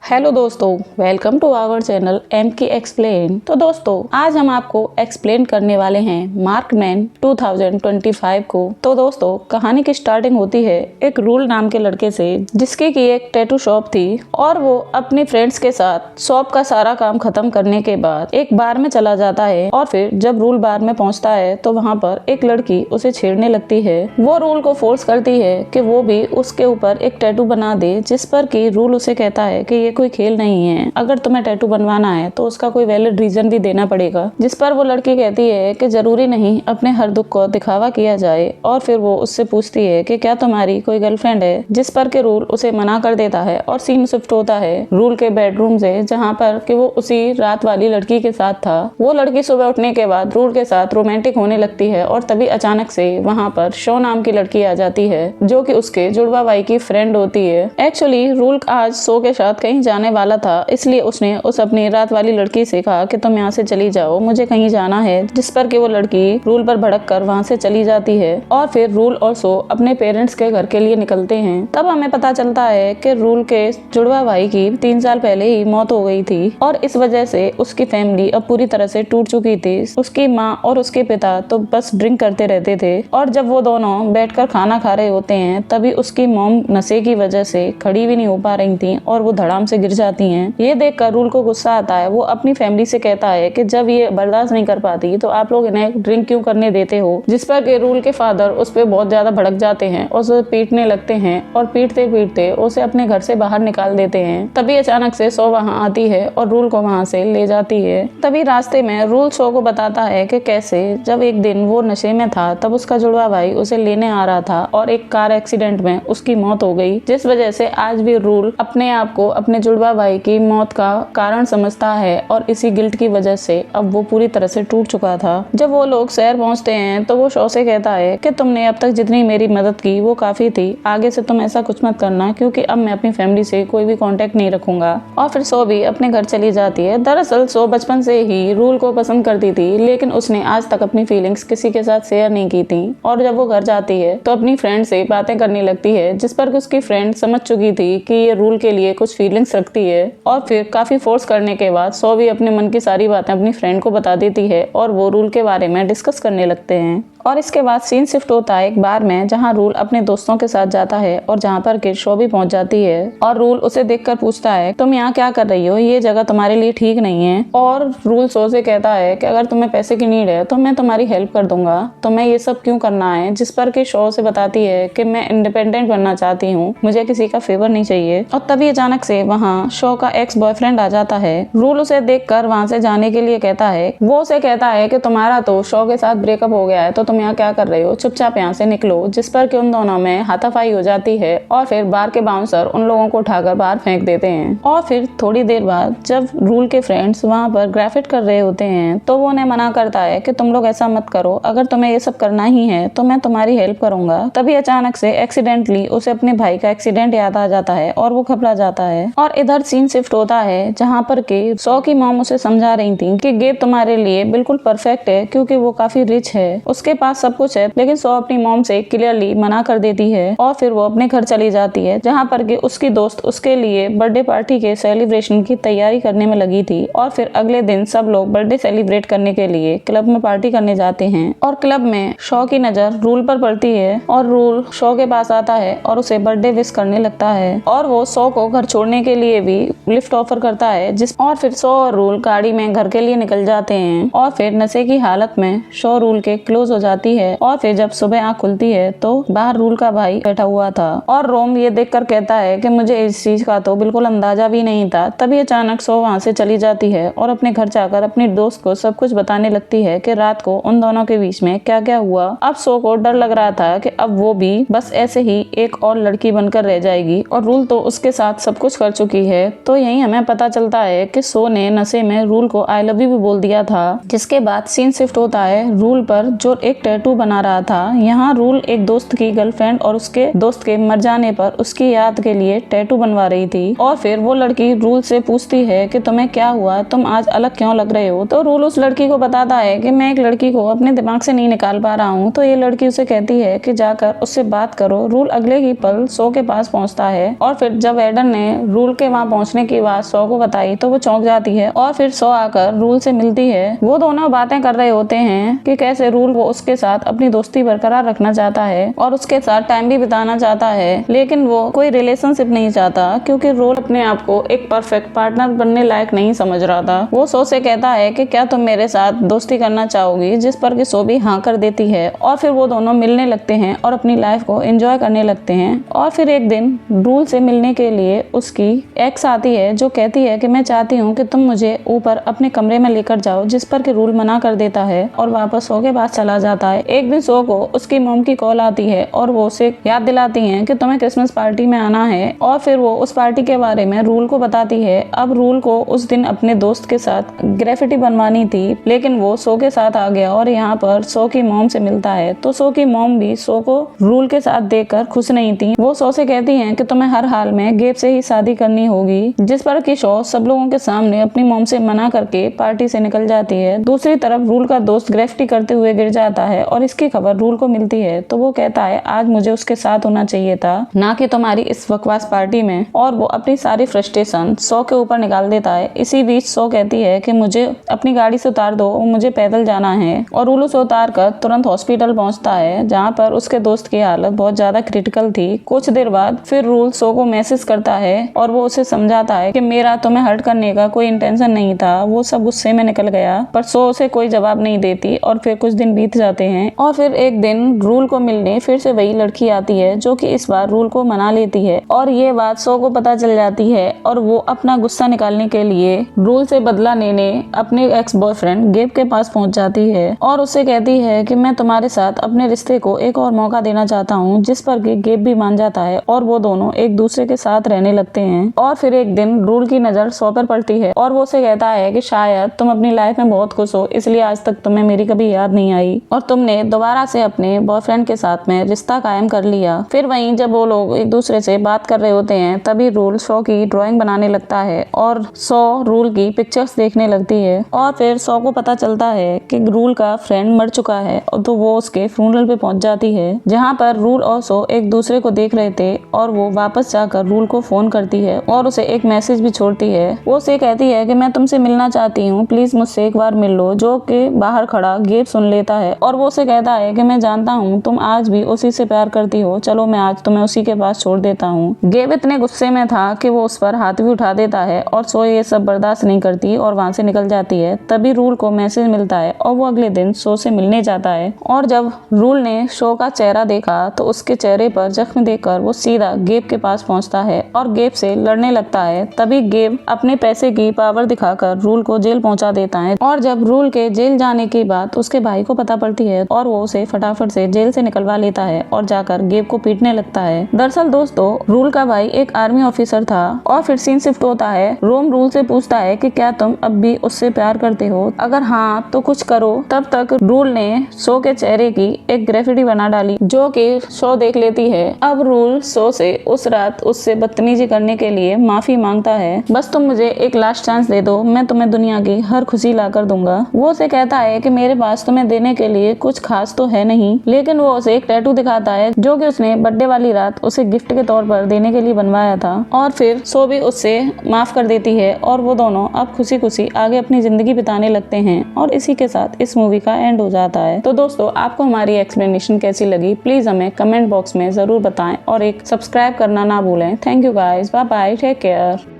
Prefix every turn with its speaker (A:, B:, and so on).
A: Hello दोस्तों, welcome to our channel M की explain. तो दोस्तों, आज हम आपको एक्सप्लेन करने वाले हैं मार्कमैन 2025 को। तो दोस्तों, कहानी की स्टार्टिंग होती है एक रूल नाम के लड़के से, जिसकी की एक टैटू शॉप थी और वो अपने फ्रेंड्स के साथ शॉप का सारा काम खत्म करने के बाद एक बार में चला जाता है। और फिर जब रूल बार में पहुंचता है तो वहाँ पर एक लड़की उसे छेड़ने लगती है। वो रूल को फोर्स करती है कि वो भी उसके ऊपर एक टैटू बना दे, जिस पर कि रूल उसे कहता है कि ये कोई खेल नहीं है, अगर तुम्हें टैटू बनवाना है तो उसका कोई वैलिड रीजन भी देना पड़ेगा। जिस पर वो लड़की कहती है कि जरूरी नहीं अपने हर दुख को दिखावा किया जाए। और फिर वो उससे पूछती है कि क्या तुम्हारी कोई गर्लफ्रेंड है, जिस पर के रूल उसे मना कर देता है और सीन शिफ्ट होता है रूल के बेडरूम से, जहाँ पर कि वो उसी रात वाली लड़की के साथ था। वो लड़की सुबह उठने के बाद रूल के साथ रोमांटिक होने लगती है और तभी अचानक से वहाँ पर शो नाम की लड़की आ जाती है, जो कि उसके जुड़वा भाई की फ्रेंड होती है। एक्चुअली रूल आज शो के साथ कहीं जाने वाला था, इसलिए उसने उस अपनी रात वाली लड़की से कहा कि तुम यहाँ से चली जाओ, मुझे कहीं जाना है। जिस पर कि वो लड़की रूल पर भड़क कर वहाँ से चली जाती है और फिर रूल और शो अपने पेरेंट्स के घर के लिए निकलते हैं। तब हमें पता चलता है कि रूल के जुड़वा भाई की 3 साल पहले ही मौत हो गई थी और इस वजह से उसकी फैमिली अब पूरी तरह से टूट चुकी थी। उसकी माँ और उसके पिता तो बस ड्रिंक करते रहते थे और जब वो दोनों बैठकर खाना खा रहे होते हैं तभी उसकी मॉम नशे की वजह से खड़ी भी नहीं हो पा रही थी और वो धड़ाम से गिर जाती हैं। ये देखकर रूल को गुस्सा आता है। वो अपनी फैमिली से कहता है कि जब ये बर्दाश्त नहीं कर पाती तो आप लोग इन्हें ड्रिंक क्यों करने देते हो। जिस पर के रूल के फादर उस पर बहुत ज्यादा भड़क जाते हैं और उसे पीटने लगते हैं और पीटते पीटते उसे अपने घर से बाहर निकाल देते हैं। तभी अचानक से शो वहाँ आती है और रूल को वहाँ से ले जाती है। तभी रास्ते में रूल शो को बताता है कि कैसे जब एक दिन वो नशे में था तब उसका जुड़वा भाई उसे लेने आ रहा था और एक कार एक्सीडेंट में उसकी मौत हो गई, जिस वजह से आज भी रूल अपने आप को अपने जुड़वा भाई की मौत का कारण समझता है और इसी गिल्ट की वजह से अब वो पूरी तरह से टूट चुका था। जब वो लोग शहर पहुंचते हैं तो वो शो से कहता है कि तुमने अब तक जितनी मेरी मदद की वो काफी थी, आगे से तुम ऐसा कुछ मत करना, क्योंकि अब मैं अपनी फैमिली से कोई भी कांटेक्ट नहीं रखूंगा। और फिर शो भी अपने घर चली जाती है। दरअसल शो बचपन से ही रूल को पसंद करती थी, लेकिन उसने आज तक अपनी फीलिंग्स किसी के साथ शेयर नहीं की थी। और जब वो घर जाती है तो अपनी फ्रेंड से बातें करने लगती है, जिस पर उसकी फ्रेंड समझ चुकी थी कि ये रूल के लिए कुछ फीलिंग्स रखती है। और फिर काफी फोर्स करने के बाद शो भी अपने मन की सारी बातें अपनी फ्रेंड को बता देती है और वो रूल के बारे में डिस्कस करने लगते हैं। और इसके बाद सीन शिफ्ट होता है एक बार में, जहाँ रूल अपने दोस्तों के साथ जाता है और जहाँ पर कि शो भी पहुंच जाती है। और रूल उसे देखकर पूछता है तुम यहाँ क्या कर रही हो, ये जगह तुम्हारे लिए ठीक नहीं है। और रूल शो से कहता है कि अगर तुम्हें पैसे की नीड है तो मैं तुम्हारी हेल्प कर दूंगा, तुम्हें ये सब क्यों करना है। जिस पर कि शो से बताती है कि मैं इंडिपेंडेंट बनना चाहती हूँ, मुझे किसी का फेवर नहीं चाहिए। और तभी अचानक से वहाँ शो का एक्स बॉयफ्रेंड आ जाता है। रूल उसे देखकर वहाँ से जाने के लिए कहता है। वो उसे कहता है कि तुम्हारा तो शो के साथ ब्रेकअप हो गया है तो तुम यहाँ क्या कर रहे हो, चुपचाप यहाँ से निकलो। जिस पर कि उन दोनों में हाथापाई हो जाती है और फिर बार के बाउंसर उन लोगों को उठाकर बाहर फेंक देते हैं। और फिर थोड़ी देर बाद जब रूल के फ्रेंड्स वहाँ पर ग्रेफिट कर रहे होते हैं तो वो उन्हें मना करता है कि तुम लोग ऐसा मत करो, अगर तुम्हें ये सब करना ही है तो मैं तुम्हारी हेल्प करूंगा। तभी अचानक से एक्सीडेंटली उसे अपने भाई का एक्सीडेंट याद आ जाता है और वो घबरा जाता है। और इधर सीन शिफ्ट होता है जहाँ पर कि शो की मॉम उसे समझा रही थी कि गेब तुम्हारे लिए बिल्कुल परफेक्ट है, क्योंकि वो काफी रिच है, उसके पास सब कुछ है। लेकिन शो अपनी मॉम से क्लियरली मना कर देती है और फिर वो अपने घर चली जाती है, जहाँ पर कि उसकी दोस्त उसके लिए बर्थडे पार्टी के सेलिब्रेशन की तैयारी करने में लगी थी। और फिर अगले दिन सब लोग बर्थडे सेलिब्रेट करने के लिए क्लब में पार्टी करने जाते हैं। और क्लब में शो की नजर रूल पर पड़ती है और रूल शो के पास आता है और उसे बर्थडे विश करने लगता है। और वो शो को घर छोड़ने के लिए भी लिफ्ट ऑफर करता है। और फिर शो और रूल गाड़ी में घर के लिए निकल जाते हैं। और फिर नशे की हालत में शो रूल के क्लोज हो जाती है। और फिर जब सुबह आँख खुलती है तो बाहर रूल का भाई बैठा हुआ था और रोम ये देखकर कहता है कि मुझे इस चीज का तो बिल्कुल अंदाजा भी नहीं था। तभी अचानक शो वहाँ से चली जाती है और अपने घर जाकर अपनी दोस्त को सब कुछ बताने लगती है कि रात को उन दोनों के बीच में क्या क्या हुआ। अब शो को डर लग रहा था कि अब वो भी बस ऐसे ही एक और लड़की बनकर रह जाएगी और रूल तो उसके साथ सब कुछ कर चुकी है। तो यही हमें पता चलता है कि शो ने नशे में रूल को आई लव यू भी बोल दिया था। जिसके बाद सीन शिफ्ट होता है रूल पर, जो एक एक टैटू बना रहा था। यहाँ रूल एक दोस्त की गर्लफ्रेंड और उसके दोस्त के मर जाने पर उसकी याद के लिए टैटू बनवा रही थी। और फिर वो लड़की रूल से पूछती है कि तुम्हें क्या हुआ, तुम आज अलग क्यों लग रहे हो। तो रूल उस लड़की को बताता है कि मैं एक लड़की को अपने दिमाग से नहीं निकाल पा रहा हूँ। तो ये लड़की उसे कहती है कि जाकर उससे बात करो। रूल अगले ही पल सो के पास पहुँचता है और फिर जब एडन ने रूल के वहाँ पहुँचने की बात सो को बताई तो वो चौंक जाती है और फिर सो आकर रूल से मिलती है। वो दोनों बातें कर रहे होते हैं कि कैसे रूल वो उसके साथ अपनी दोस्ती बरकरार रखना चाहता है और उसके साथ टाइम भी बिताना चाहता है, लेकिन वो कोई रिलेशनशिप नहीं चाहता क्योंकि रूल अपने आप को एक परफेक्ट पार्टनर बनने लायक नहीं समझ रहा था। वो सो से कहता है कि क्या तुम मेरे साथ दोस्ती करना चाहोगी, जिस पर कि सो भी हाँ कर देती है और फिर वो दोनों मिलने लगते हैं और अपनी लाइफ को एंजॉय करने लगते हैं। और फिर एक दिन रूल से मिलने के लिए उसकी एक्स आती है जो कहती है कि मैं चाहती हूँ कि तुम मुझे ऊपर अपने कमरे में लेकर जाओ, जिस पर कि रूल मना कर देता है और वापस सो के पास चला जाता है। एक दिन सो को उसकी मॉम की कॉल आती है और वो उसे याद दिलाती हैं कि तुम्हें क्रिसमस पार्टी में आना है और फिर वो उस पार्टी के बारे में रूल को बताती है। अब रूल को उस दिन अपने दोस्त के साथ ग्रेफिटी बनवानी थी, लेकिन वो सो के साथ आ गया और यहाँ पर सो की मॉम से मिलता है। तो सो की मॉम भी सो को रूल के साथ देखकर खुश नहीं थी। वो सो से कहती हैं कि तुम्हें हर हाल में गेब से ही शादी करनी होगी, जिस पर कि सो सब लोगों के सामने अपनी मॉम से मना करके पार्टी से निकल जाती है। दूसरी तरफ रूल का दोस्त ग्रेफिटी करते हुए गिर जाता है और इसकी खबर रूल को मिलती है। तो वो कहता है आज मुझे उसके साथ होना चाहिए था, ना कि तुम्हारी इस बकवास पार्टी में, और वो अपनी सारी फ्रस्ट्रेशन सो के ऊपर निकाल देता है। इसी बीच सो कहती है कि मुझे अपनी गाड़ी से उतार दो, मुझे पैदल जाना है और रूल उसे उतार कर तुरंत हॉस्पिटल पहुंचता है, जहां पर उसके दोस्त की हालत बहुत ज्यादा क्रिटिकल थी। कुछ देर बाद फिर रूल सो को मैसेज करता है और वो उसे समझाता है कि मेरा तुम्हें हर्ट करने का कोई इंटेंशन नहीं था, वो सब गुस्से में निकल गया। पर सो उसे कोई जवाब नहीं देती और फिर कुछ दिन बीत जाते हैं और फिर एक दिन रूल को मिलने फिर से वही लड़की आती है जो कि इस बार रूल को मना लेती है और ये बात सो को पता चल जाती है और वो अपना गुस्सा निकालने के लिए रूल से बदला लेने अपने एक्स बॉयफ्रेंड गेब के पास पहुंच जाती है और उससे कहती है कि मैं तुम्हारे साथ अपने रिश्ते को एक और मौका देना चाहता हूँ, जिस पर कि गेब भी मान जाता है और वो दोनों एक दूसरे के साथ रहने लगते हैं। और फिर एक दिन रूल की नजर सो पर पड़ती है और वो उसे कहता है कि शायद तुम अपनी लाइफ में बहुत खुश हो, इसलिए आज तक तुम्हें मेरी कभी याद नहीं आई और तुमने दोबारा से अपने बॉयफ्रेंड के साथ में रिश्ता कायम कर लिया। फिर वहीं जब वो लोग एक दूसरे से बात कर रहे होते हैं तभी रूल सो की ड्राइंग बनाने लगता है और सो रूल की पिक्चर्स देखने लगती है और फिर सो को पता चलता है कि रूल का फ्रेंड मर चुका है तो वो उसके फ्यूनरल पे पहुंच जाती है, जहाँ पर रूल और सो एक दूसरे को देख रहे थे और वो वापस जाकर रूल को फोन करती है और उसे एक मैसेज भी छोड़ती है। वो उसे कहती है कि मैं तुमसे मिलना चाहती हूँ, प्लीज मुझसे एक बार मिल लो, जो कि बाहर खड़ा गेब सुन लेता है और वो उसे कहता है कि मैं जानता हूँ तुम आज भी उसी से प्यार करती हो, चलो मैं आज तुम्हें उसी के पास छोड़ देता हूँ। गेब इतने गुस्से में था कि वो उस पर हाथ भी उठा देता है और सो ये सब बर्दाश्त नहीं करती और वहाँ से निकल जाती है। तभी रूल को मैसेज मिलता है और वो अगले दिन सो से मिलने जाता है और जब रूल ने सो का चेहरा देखा तो उसके चेहरे पर जख्म देखकर वो सीधा गेब के पास पहुंचता है और गेब से लड़ने लगता है। तभी गेब अपने पैसे की पावर दिखाकर रूल को जेल पहुंचा देता है और जब रूल के जेल जाने की बात उसके भाई को पता पड़ती है और वो उसे फटाफट से जेल से निकलवा लेता है और जाकर गेब को पीटने लगता है। दरअसल दोस्तों रूल का भाई एक आर्मी ऑफिसर था और फिर सीन शिफ्ट होता है। रोम रूल से पूछता है कि क्या तुम अब भी उससे प्यार करते हो, अगर हाँ तो कुछ करो। तब तक रूल ने सो के चेहरे की एक ग्रेफिटी बना डाली जो कि सो देख लेती है। अब रूल सो से उस रात उससे बदतमीजी करने के लिए माफी मांगता है, बस तुम मुझे एक लास्ट चांस दे दो, मैं तुम्हें दुनिया की हर खुशी ला कर दूंगा। वो उसे कहता है कि मेरे पास तुम्हें देने के लिए कुछ खास तो है नहीं, लेकिन वो उसे एक टैटू दिखाता है जो कि उसने बर्थडे वाली रात उसे गिफ्ट के तौर पर देने के लिए बनवाया था और फिर सो भी उससे माफ कर देती है और वो दोनों अब खुशी खुशी आगे अपनी जिंदगी बिताने लगते हैं और इसी के साथ इस मूवी का एंड हो जाता है। तो दोस्तों आपको हमारी एक्सप्लेनेशन कैसी लगी प्लीज हमें कमेंट बॉक्स में जरूर बताएं और एक सब्सक्राइब करना ना भूलें। Thank you guys, bye bye, take care.